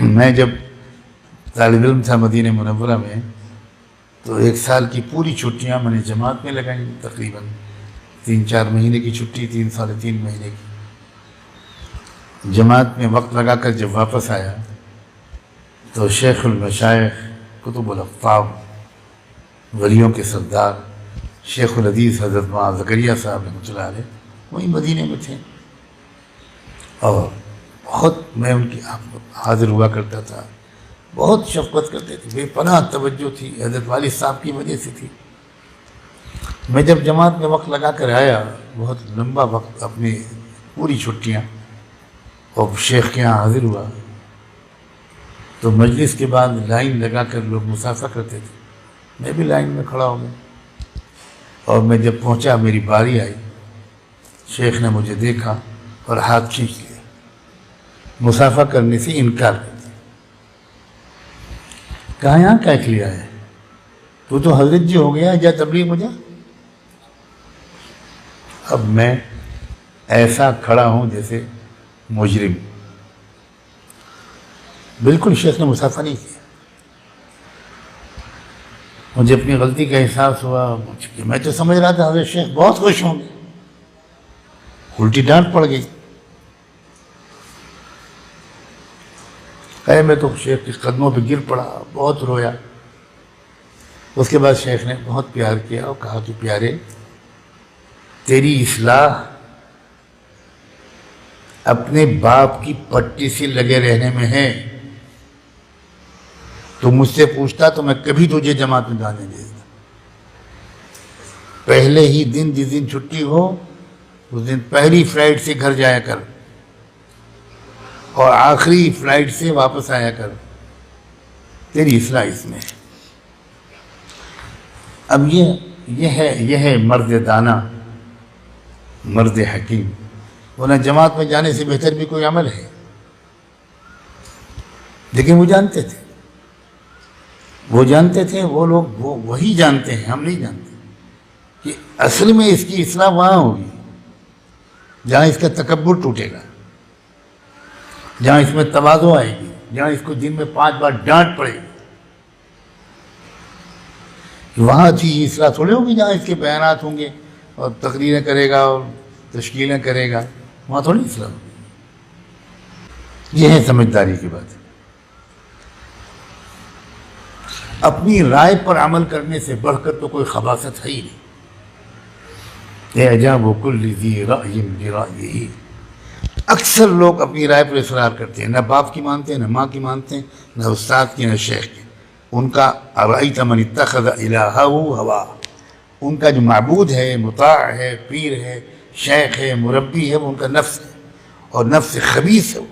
میں جب طالب علم تھا مدینہ منورہ میں تو 1 سال کی پوری چھٹیاں میں نے جماعت میں لگائیں، تقریباً 3-4 مہینے کی چھٹی، 3-3.5 مہینے کی جماعت میں وقت لگا کر جب واپس آیا تو شیخ المشائخ قطب الاقطاب ولیوں کے سردار شیخ الحدیث حضرت مولانا زکریا صاحب رحمۃ اللہ علیہ وہیں مدینے میں تھے، اور بہت میں ان کی حاضر ہوا کرتا تھا، بہت شفقت کرتے تھے، بے پناہ توجہ تھی، حضرت والد صاحب کی وجہ سے تھی۔ میں جب جماعت میں وقت لگا کر آیا، بہت لمبا وقت، اپنی پوری چھٹیاں، اور شیخ کے یہاں حاضر ہوا تو مجلس کے بعد لائن لگا کر لوگ مسافہ کرتے تھے، میں بھی لائن میں کھڑا ہو گیا، اور میں جب پہنچا میری باری آئی، شیخ نے مجھے دیکھا اور ہاتھ کھینچ لیا، مسافہ کرنے سے انکار کر دیا۔ کہا یہاں کیا لیا ہے، تو حضرت جی ہو گیا، جا تبلیغ ہو جا۔ اب میں ایسا کھڑا ہوں جیسے مجرم، بالکل شیخ نے مسافہ نہیں کیا۔ مجھے اپنی غلطی کا احساس ہوا، میں تو سمجھ رہا تھا حضرت شیخ بہت خوش ہوں گے، الٹی ڈانٹ پڑ گئی۔ میں تو شیخ کے قدموں پہ گر پڑا، بہت رویا۔ اس کے بعد شیخ نے بہت پیار کیا اور کہا کہ پیارے، تیری اصلاح اپنے باپ کی پٹی سے لگے رہنے میں ہے، تو مجھ سے پوچھتا تو میں کبھی تجھے جماعت میں جانے دے دیتا۔ پہلے ہی دن جس دن چھٹی ہو اس دن پہلی فلائٹ سے گھر جایا کر اور آخری فلائٹ سے واپس آیا کر، تیری اصلاح اس میں ہے۔ اب یہ ہے مرد دانا، مرد حکیم، ورنہ جماعت میں جانے سے بہتر بھی کوئی عمل ہے۔ لیکن وہ جانتے تھے وہ لوگ، وہی جانتے ہیں، ہم نہیں جانتے کہ اصل میں اس کی اصلاح وہاں ہوگی جہاں اس کا تکبر ٹوٹے گا، جہاں اس میں تواضع آئے گی، جہاں اس کو دن میں 5 بار ڈانٹ پڑے گی۔ وہاں اچھی اصلاح تھوڑے ہوگی جہاں اس کے بیانات ہوں گے اور تقریریں کرے گا اور تشکیلیں کرے گا، وہاں تھوڑی اصلاح ہوگی۔ یہ ہے سمجھداری کی بات۔ اپنی رائے پر عمل کرنے سے بڑھ کر تو کوئی خباثت ہے ہی نہیں۔ اعجاب کل ذی رأی برأیہ، اکثر لوگ اپنی رائے پر اصرار کرتے ہیں، نہ باپ کی مانتے ہیں، نہ ماں کی مانتے ہیں، نہ استاد کی، نہ شیخ کی۔ ان کا ارأیت من اتخذ الہہ ہوا، ان کا جو معبود ہے، مطاع ہے، پیر ہے، شیخ ہے، مربی ہے، وہ ان کا نفس ہے، اور نفس خبیث ہے وہ۔